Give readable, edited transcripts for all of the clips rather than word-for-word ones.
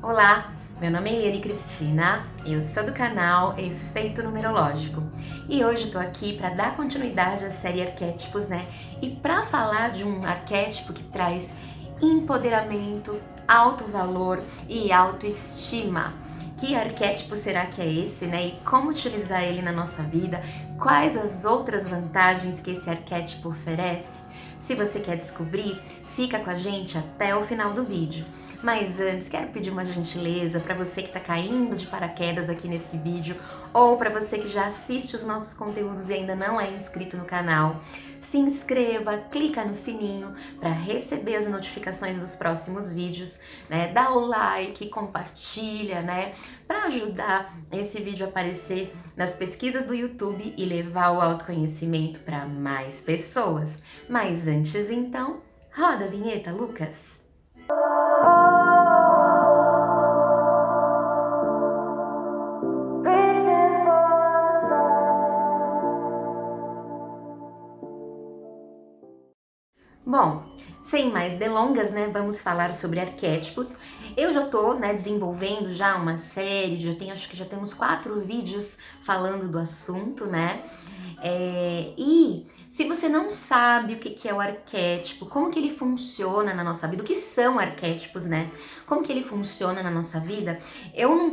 Olá, meu nome é Eliane Cristina, eu sou do canal Efeito Numerológico e hoje eu tô aqui para dar continuidade à série Arquétipos, né? E para falar de um arquétipo que traz empoderamento, alto valor e autoestima. Que arquétipo será que é esse, né? E como utilizar ele na nossa vida? Quais as outras vantagens que esse arquétipo oferece? Se você quer descobrir, fica com a gente até o final do vídeo. Mas antes, quero pedir uma gentileza para você que está caindo de paraquedas aqui nesse vídeo ou para você que já assiste os nossos conteúdos e ainda não é inscrito no canal. Se inscreva, clica no sininho para receber as notificações dos próximos vídeos, né? Dá o like, compartilha, né? Para ajudar esse vídeo a aparecer nas pesquisas do YouTube e levar o autoconhecimento para mais pessoas. Mas antes então, roda a vinheta, Lucas! Bom, sem mais delongas, né, vamos falar sobre arquétipos. Eu já tô, né, desenvolvendo já uma série, acho que já temos 4 vídeos falando do assunto, né? E se você não sabe o que é o arquétipo, como que ele funciona na nossa vida, o que são arquétipos, né? Como que ele funciona na nossa vida,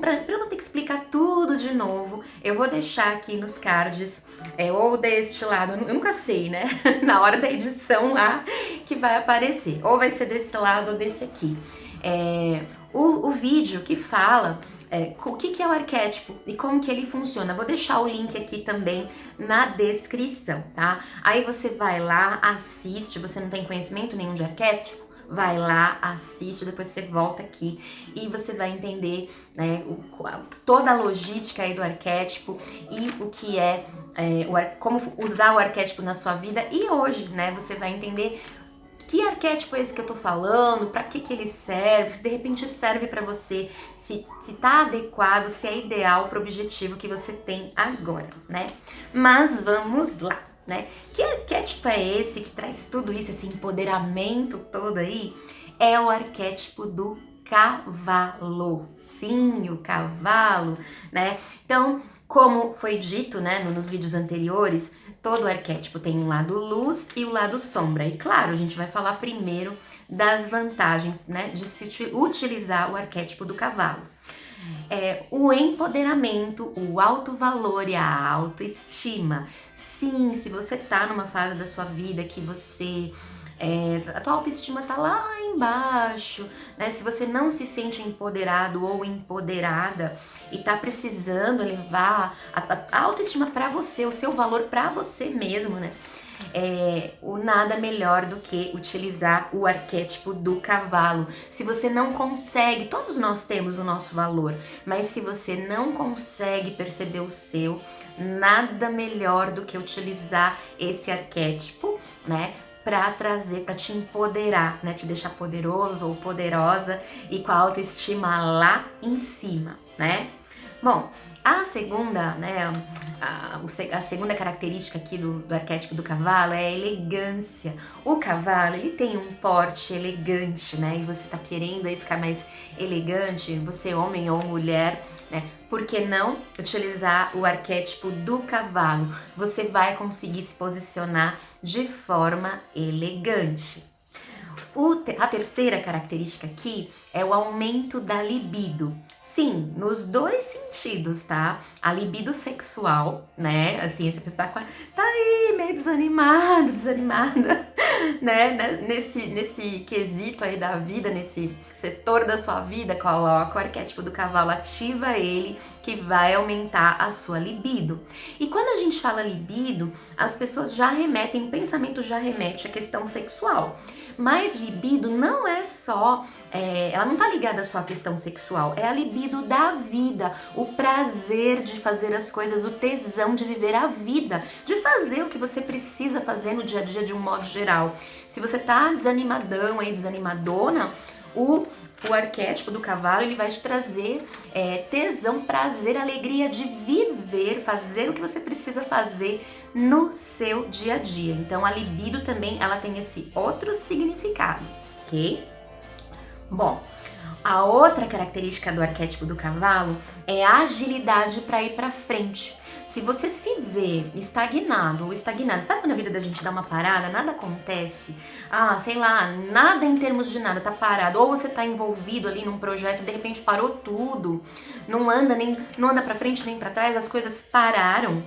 pra eu não ter que explicar tudo de novo, eu vou deixar aqui nos cards, ou deste lado, eu nunca sei, né? Na hora da edição lá, que vai aparecer, ou vai ser desse lado ou desse aqui. O vídeo que fala o que é o arquétipo e como que ele funciona. Vou deixar o link aqui também na descrição, tá? Aí você vai lá, assiste, você não tem conhecimento nenhum de arquétipo? Vai lá, assiste, depois você volta aqui e você vai entender, né, toda a logística aí do arquétipo e o que como usar o arquétipo na sua vida. E hoje, né, você vai entender que arquétipo é esse que eu tô falando, pra que ele serve, se de repente serve pra você, se tá adequado, se é ideal pro objetivo que você tem agora, né? Mas vamos lá, né? Que arquétipo é esse que traz tudo isso, esse empoderamento todo aí? É o arquétipo do cavalo. Sim, o cavalo, né? Então, como foi dito, né, nos vídeos anteriores, todo arquétipo tem um lado luz e o lado sombra. E claro, a gente vai falar primeiro das vantagens, né, de se utilizar o arquétipo do cavalo. O empoderamento, o alto valor e a autoestima. Sim, se você tá numa fase da sua vida que a tua autoestima tá lá embaixo, né? Se você não se sente empoderado ou empoderada e tá precisando elevar a autoestima para você, o seu valor para você mesmo, né? O nada melhor do que utilizar o arquétipo do cavalo. Se você não consegue, todos nós temos o nosso valor, mas se você não consegue perceber o seu, nada melhor do que utilizar esse arquétipo, né? Para trazer, para te empoderar, né? Te deixar poderoso ou poderosa e com a autoestima lá em cima, né? Bom, a segunda, né, a segunda característica aqui do arquétipo do cavalo é a elegância. O cavalo, ele tem um porte elegante, né, e você tá querendo aí ficar mais elegante, você homem ou mulher, né, por que não utilizar o arquétipo do cavalo? Você vai conseguir se posicionar de forma elegante. A terceira característica aqui é o aumento da libido. Sim, nos dois sentidos, tá? A libido sexual, né? Assim, essa pessoa tá aí meio desanimada, né? Nesse quesito aí da vida, nesse setor da sua vida, coloca o arquétipo do cavalo, ativa ele, que vai aumentar a sua libido. E quando a gente fala libido, as pessoas já remetem, o pensamento já remete à questão sexual. Mas libido não é só, ela não tá ligada só à questão sexual, é a libido da vida, o prazer de fazer as coisas, o tesão de viver a vida, de fazer o que você precisa fazer no dia a dia de um modo geral. Se você tá desanimadão aí, desanimadona, o arquétipo do cavalo, ele vai te trazer tesão, prazer, alegria de viver, fazer o que você precisa fazer no seu dia a dia. Então a libido também, ela tem esse outro significado, ok? Bom, A outra característica do arquétipo do cavalo é a agilidade para ir para frente. Se você se vê estagnado ou estagnada, sabe quando a vida da gente dá uma parada, nada acontece? Sei lá, nada em termos de nada, tá parado. Ou você tá envolvido ali num projeto, de repente parou tudo, não anda para frente nem para trás, as coisas pararam.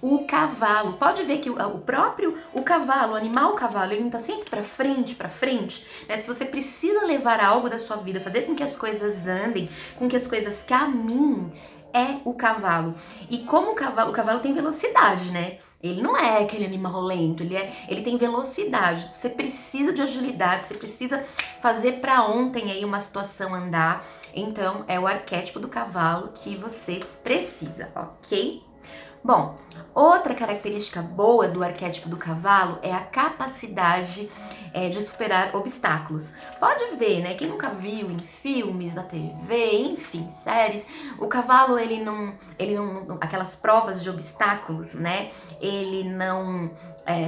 O cavalo, pode ver que o cavalo, o animal cavalo, ele não tá sempre para frente, né? Se você precisa levar algo da sua vida, fazer com que as coisas andem, com que as coisas caminhem, é o cavalo. E como o cavalo tem velocidade, né? Ele não é aquele animal lento, ele tem velocidade. Você precisa de agilidade, você precisa fazer para ontem aí uma situação andar. Então, é o arquétipo do cavalo que você precisa, ok? Bom, outra característica boa do arquétipo do cavalo é a capacidade de superar obstáculos. Pode ver, né? Quem nunca viu em filmes, na TV, enfim, séries, o cavalo ele não aquelas provas de obstáculos, né? Ele não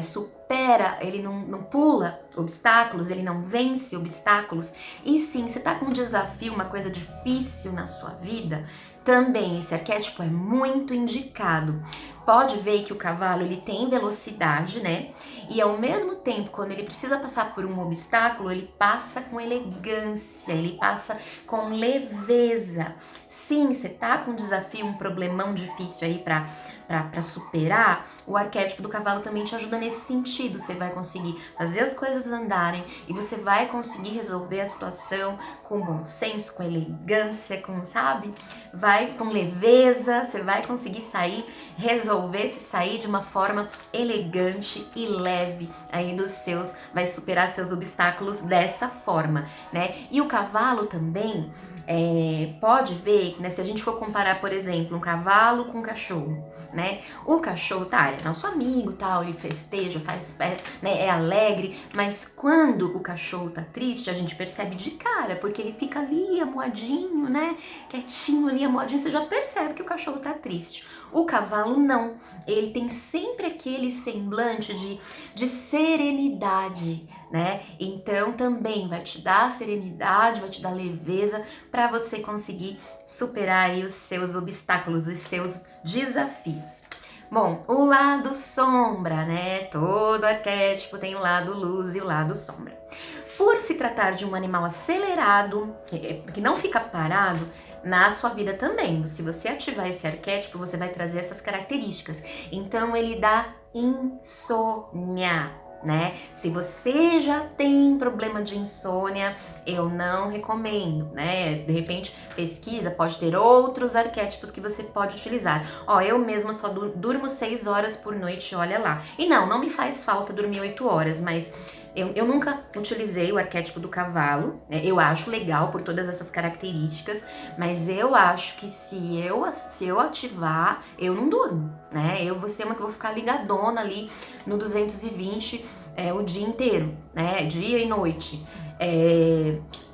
supera, ele não pula obstáculos, ele não vence obstáculos. E sim, você tá com um desafio, uma coisa difícil na sua vida, também esse arquétipo é muito indicado. Pode ver que o cavalo ele tem velocidade, né? E ao mesmo tempo, quando ele precisa passar por um obstáculo, ele passa com elegância, ele passa com leveza. Sim, você tá com um desafio, um problemão difícil aí para superar, o arquétipo do cavalo também te ajuda nesse sentido. Você vai conseguir fazer as coisas andarem e você vai conseguir resolver a situação com bom senso, com elegância, vai com leveza, você vai conseguir sair de uma forma elegante e leve aí vai superar seus obstáculos dessa forma, né? E o cavalo também pode ver, né? Se a gente for comparar, por exemplo, um cavalo com um cachorro, né? O cachorro é nosso amigo, tal, ele festeja, né? É alegre, mas quando o cachorro tá triste, a gente percebe de cara, porque ele fica ali amuadinho, né? Quietinho ali, amuadinho, você já percebe que o cachorro tá triste. O cavalo não, ele tem sempre aquele semblante de serenidade, né? Então também vai te dar serenidade, vai te dar leveza para você conseguir superar aí os seus obstáculos, os seus desafios. Bom, o lado sombra, né? Todo arquétipo tem o lado luz e o lado sombra. Por se tratar de um animal acelerado, que não fica parado, na sua vida também, se você ativar esse arquétipo, você vai trazer essas características. Então, ele dá insônia, né? Se você já tem problema de insônia, eu não recomendo, né? De repente, pesquisa, pode ter outros arquétipos que você pode utilizar. Eu mesma só durmo 6 horas por noite, olha lá. E não me faz falta dormir 8 horas, mas eu nunca utilizei o arquétipo do cavalo, né? Eu acho legal por todas essas características, mas eu acho que se eu ativar, eu não durmo, né? Eu vou ser uma que vou ficar ligadona ali no 220 o dia inteiro, né? Dia e noite.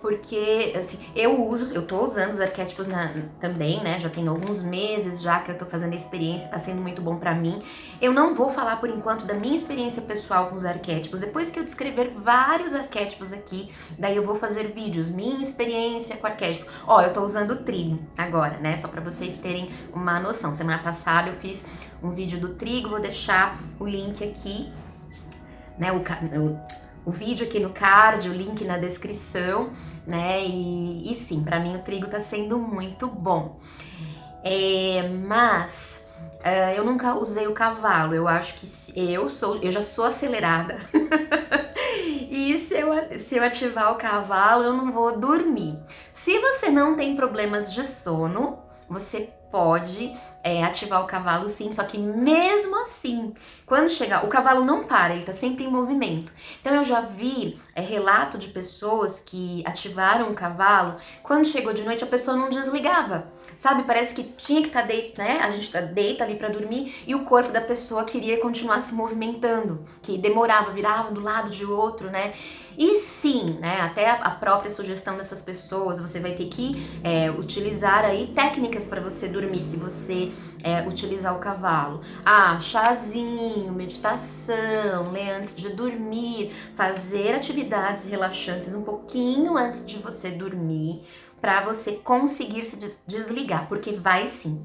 Porque, assim, eu tô usando os arquétipos também, né? Já tem alguns meses já que eu tô fazendo a experiência, tá sendo muito bom pra mim. Eu não vou falar por enquanto da minha experiência pessoal com os arquétipos. Depois que eu descrever vários arquétipos aqui, daí eu vou fazer vídeos, minha experiência com arquétipo. Eu tô usando o trigo agora, né? Só pra vocês terem uma noção. Semana passada eu fiz um vídeo do trigo, vou deixar o link aqui, né? O vídeo aqui no card, o link na descrição, né? E sim, pra mim o trigo tá sendo muito bom. Mas eu nunca usei o cavalo. Eu acho que eu já sou acelerada. E se eu ativar o cavalo, eu não vou dormir. Se você não tem problemas de sono, você pode ativar o cavalo sim, só que mesmo assim, quando chegar, o cavalo não para, ele tá sempre em movimento. Então eu já vi relato de pessoas que ativaram o cavalo, quando chegou de noite a pessoa não desligava, sabe? Parece que tinha que estar deita, né? A gente deita ali pra dormir e o corpo da pessoa queria continuar se movimentando, que demorava, virava do lado de outro, né? E sim, né, até a própria sugestão dessas pessoas, você vai ter que utilizar aí técnicas para você dormir, se você utilizar o cavalo. Chazinho, meditação, ler antes de dormir, fazer atividades relaxantes um pouquinho antes de você dormir, para você conseguir se desligar, porque vai sim.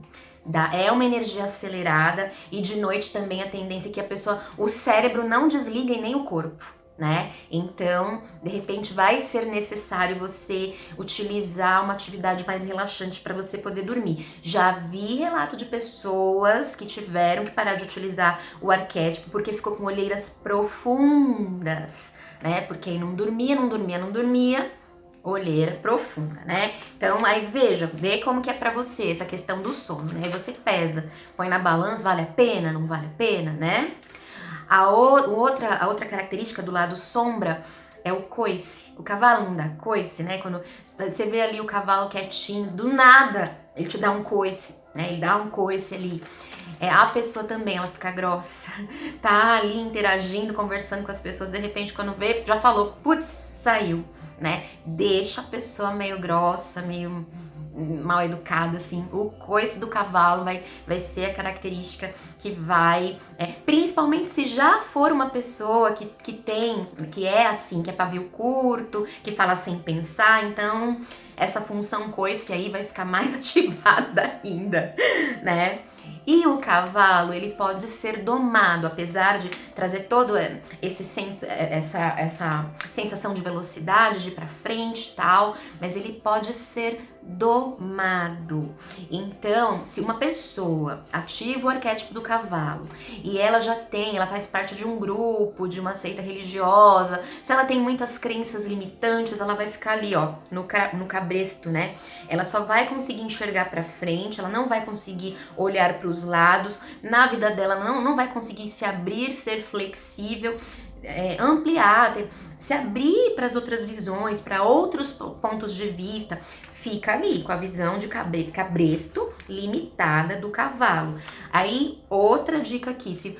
É uma energia acelerada e de noite também a tendência é que a pessoa, o cérebro não desliga e nem o corpo, né? Então, de repente vai ser necessário você utilizar uma atividade mais relaxante para você poder dormir. Já vi relato de pessoas que tiveram que parar de utilizar o arquétipo porque ficou com olheiras profundas, né? Porque aí não dormia, olheira profunda, né? Então aí vê como que é pra você essa questão do sono, né? Aí você pesa, põe na balança, vale a pena, não vale a pena, né? A outra característica do lado sombra é o coice. O cavalo não dá coice, né? Quando você vê ali o cavalo quietinho, do nada ele te dá um coice, né? Ele dá um coice ali. A pessoa também, ela fica grossa, tá ali interagindo, conversando com as pessoas, de repente quando vê, já falou, putz, saiu, né? Deixa a pessoa meio grossa, meio mal educada, assim. O coice do cavalo vai ser a característica que vai, principalmente se já for uma pessoa que é assim, que é pavio curto, que fala sem pensar, então essa função coice aí vai ficar mais ativada ainda, né? E o cavalo, ele pode ser domado, apesar de trazer todo esse senso, essa sensação de velocidade, de ir pra frente e tal, mas ele pode ser domado. Então, se uma pessoa ativa o arquétipo do cavalo e ela faz parte de um grupo, de uma seita religiosa, se ela tem muitas crenças limitantes, ela vai ficar ali, ó, no cabresto, né? Ela só vai conseguir enxergar pra frente, ela não vai conseguir olhar para os lados, na vida dela não vai conseguir se abrir, ser flexível, ampliar, se abrir para as outras visões, para outros pontos de vista. Fica ali com a visão de cabresto limitada do cavalo. Aí, outra dica aqui,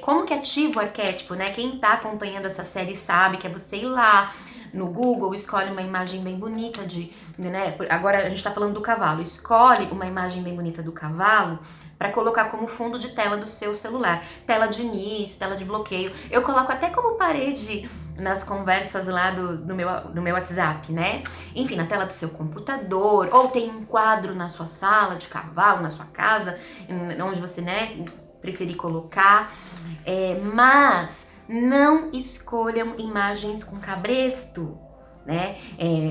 como que ativa o arquétipo, né? Quem tá acompanhando essa série sabe que é você ir lá no Google, escolhe uma imagem bem bonita né? Agora a gente tá falando do cavalo. Escolhe uma imagem bem bonita do cavalo para colocar como fundo de tela do seu celular. Tela de início, tela de bloqueio. Eu coloco até como parede nas conversas lá do meu WhatsApp, né? Enfim, na tela do seu computador, ou tem um quadro na sua sala de cavalo, na sua casa, onde você, né, preferir colocar. Mas não escolham imagens com cabresto, né?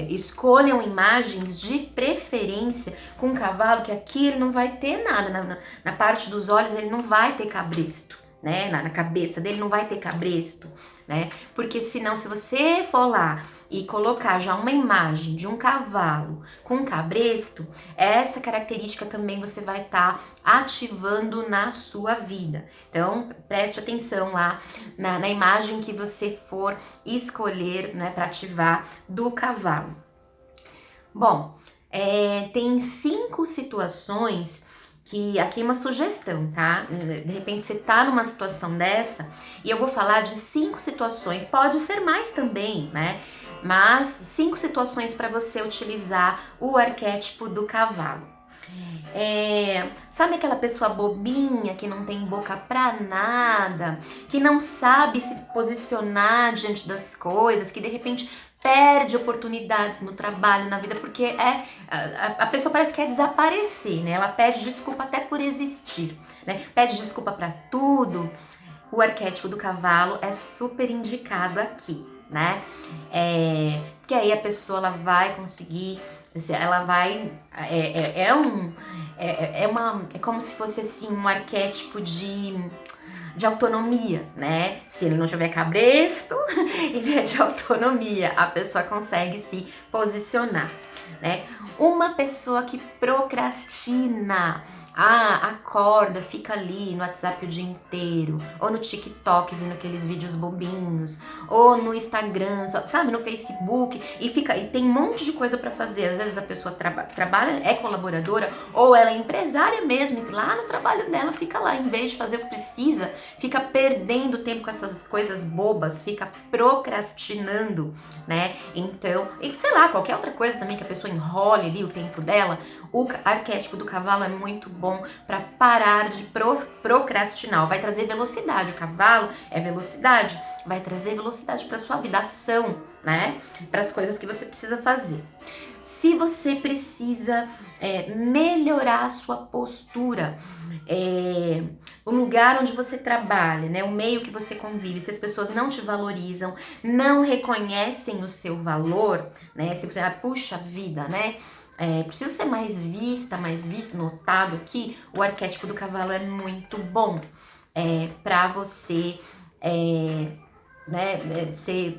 Escolham imagens de preferência com cavalo, que aqui ele não vai ter nada, na parte dos olhos ele não vai ter cabresto, né? Na cabeça dele não vai ter cabresto, né? Porque senão, se você for lá e colocar já uma imagem de um cavalo com cabresto, essa característica também você vai estar ativando na sua vida. Então, preste atenção lá na imagem que você for escolher, né, para ativar do cavalo. Bom, tem 5 situações que aqui é uma sugestão, tá? De repente você tá numa situação dessa e eu vou falar de 5 situações, pode ser mais também, né? Mas 5 situações para você utilizar o arquétipo do cavalo. Sabe aquela pessoa bobinha que não tem boca pra nada, que não sabe se posicionar diante das coisas, que de repente perde oportunidades no trabalho, na vida, porque a pessoa parece que quer desaparecer, né? Ela pede desculpa até por existir, né? Pede desculpa pra tudo. O arquétipo do cavalo é super indicado aqui, né? Porque aí a pessoa ela vai conseguir, ela vai, é como se fosse assim um arquétipo de autonomia, né? Se ele não tiver cabresto, ele é de autonomia. A pessoa consegue se posicionar, né? Uma pessoa que procrastina, acorda, fica ali no WhatsApp o dia inteiro, ou no TikTok vendo aqueles vídeos bobinhos, ou no Instagram, sabe, no Facebook, e tem um monte de coisa pra fazer. Às vezes a pessoa trabalha, é colaboradora, ou ela é empresária mesmo, e lá no trabalho dela fica lá, em vez de fazer o que precisa, fica perdendo tempo com essas coisas bobas, fica procrastinando, né? Então, e sei lá, qualquer outra coisa também que a pessoa enrole ali o tempo dela. O arquétipo do cavalo é muito bom para parar de procrastinar. Vai trazer velocidade. O cavalo é velocidade. Vai trazer velocidade para sua vida, ação, né? Para as coisas que você precisa fazer. Se você precisa melhorar a sua postura, o lugar onde você trabalha, né, o meio que você convive, se as pessoas não te valorizam, não reconhecem o seu valor, né, se você, puxa vida, né, preciso ser mais vista, mais visto, notado aqui, o arquétipo do cavalo é muito bom para você, né,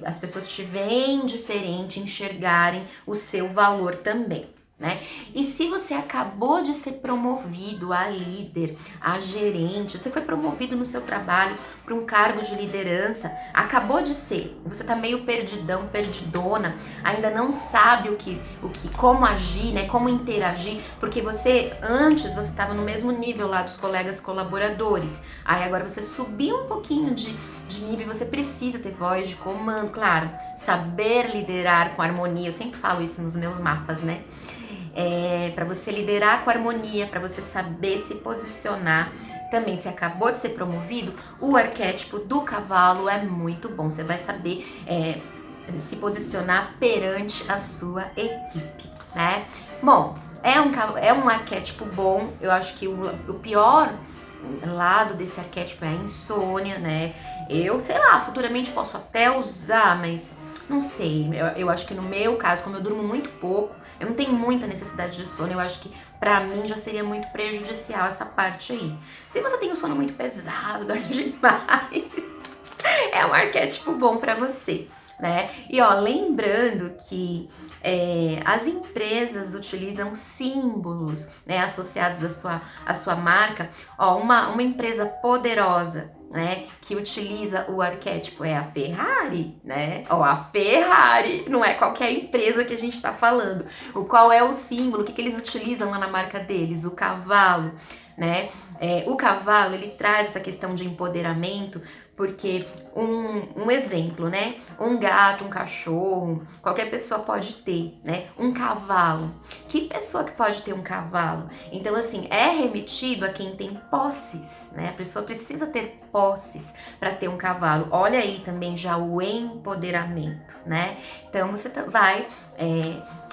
as pessoas te veem diferente, enxergarem o seu valor também. Né? E se você acabou de ser promovido a líder, a gerente, você foi promovido no seu trabalho para um cargo de liderança, acabou de ser, você tá meio perdidão, perdidona, ainda não sabe como agir, né, como interagir, porque antes você estava no mesmo nível lá dos colegas colaboradores, aí agora você subiu um pouquinho de nível e você precisa ter voz de comando, claro, saber liderar com harmonia, eu sempre falo isso nos meus mapas, né? Para você liderar com harmonia, para você saber se posicionar. Também, se acabou de ser promovido, o arquétipo do cavalo é muito bom. Você vai saber se posicionar perante a sua equipe, né? Bom, é um arquétipo bom. Eu acho que o pior lado desse arquétipo é a insônia, né? Eu, sei lá, futuramente posso até usar, mas não sei. Eu acho que no meu caso, como eu durmo muito pouco, eu não tenho muita necessidade de sono, eu acho que pra mim já seria muito prejudicial essa parte aí. Se você tem um sono muito pesado, dorme demais, é um arquétipo bom pra você, né? E ó, lembrando que as empresas utilizam símbolos, né, associados à sua marca. Ó, uma empresa poderosa, né, que utiliza o arquétipo é a Ferrari, né? Ó, a Ferrari, não é qualquer empresa que a gente tá falando. Qual é o símbolo, o que eles utilizam lá na marca deles? O cavalo, né? O cavalo, ele traz essa questão de empoderamento, porque um exemplo, né? Um gato, um cachorro, qualquer pessoa pode ter, né? Um cavalo. Que pessoa que pode ter um cavalo? Então, assim, é remetido a quem tem posses, né? A pessoa precisa ter posses para ter um cavalo. Olha aí também já o empoderamento, né? Então, você vai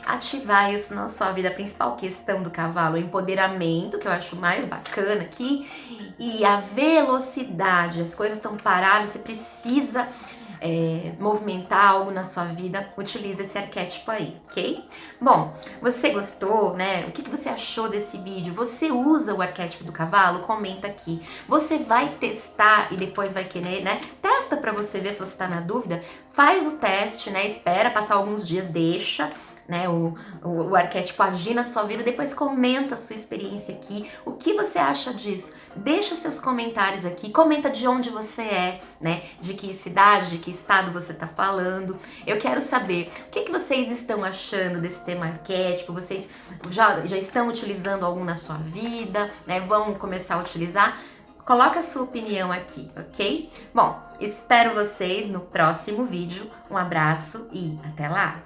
ativar isso na sua vida. A principal questão do cavalo, o empoderamento, que eu acho mais bacana aqui, e a velocidade. As coisas estão paradas, você precisa movimentar algo na sua vida, utiliza esse arquétipo aí, ok? Bom, você gostou, né? O que você achou desse vídeo? Você usa o arquétipo do cavalo? Comenta aqui. Você vai testar e depois vai querer, né? Testa pra você ver se você tá na dúvida. Faz o teste, né? Espera passar alguns dias, deixa, né, o arquétipo agir na sua vida, depois comenta a sua experiência aqui, o que você acha disso, deixa seus comentários aqui, comenta de onde você é, né, de que cidade, de que estado você tá falando, eu quero saber o que vocês estão achando desse tema arquétipo, vocês já estão utilizando algum na sua vida, né, vão começar a utilizar? Coloca a sua opinião aqui, ok? Bom, espero vocês no próximo vídeo, um abraço e até lá!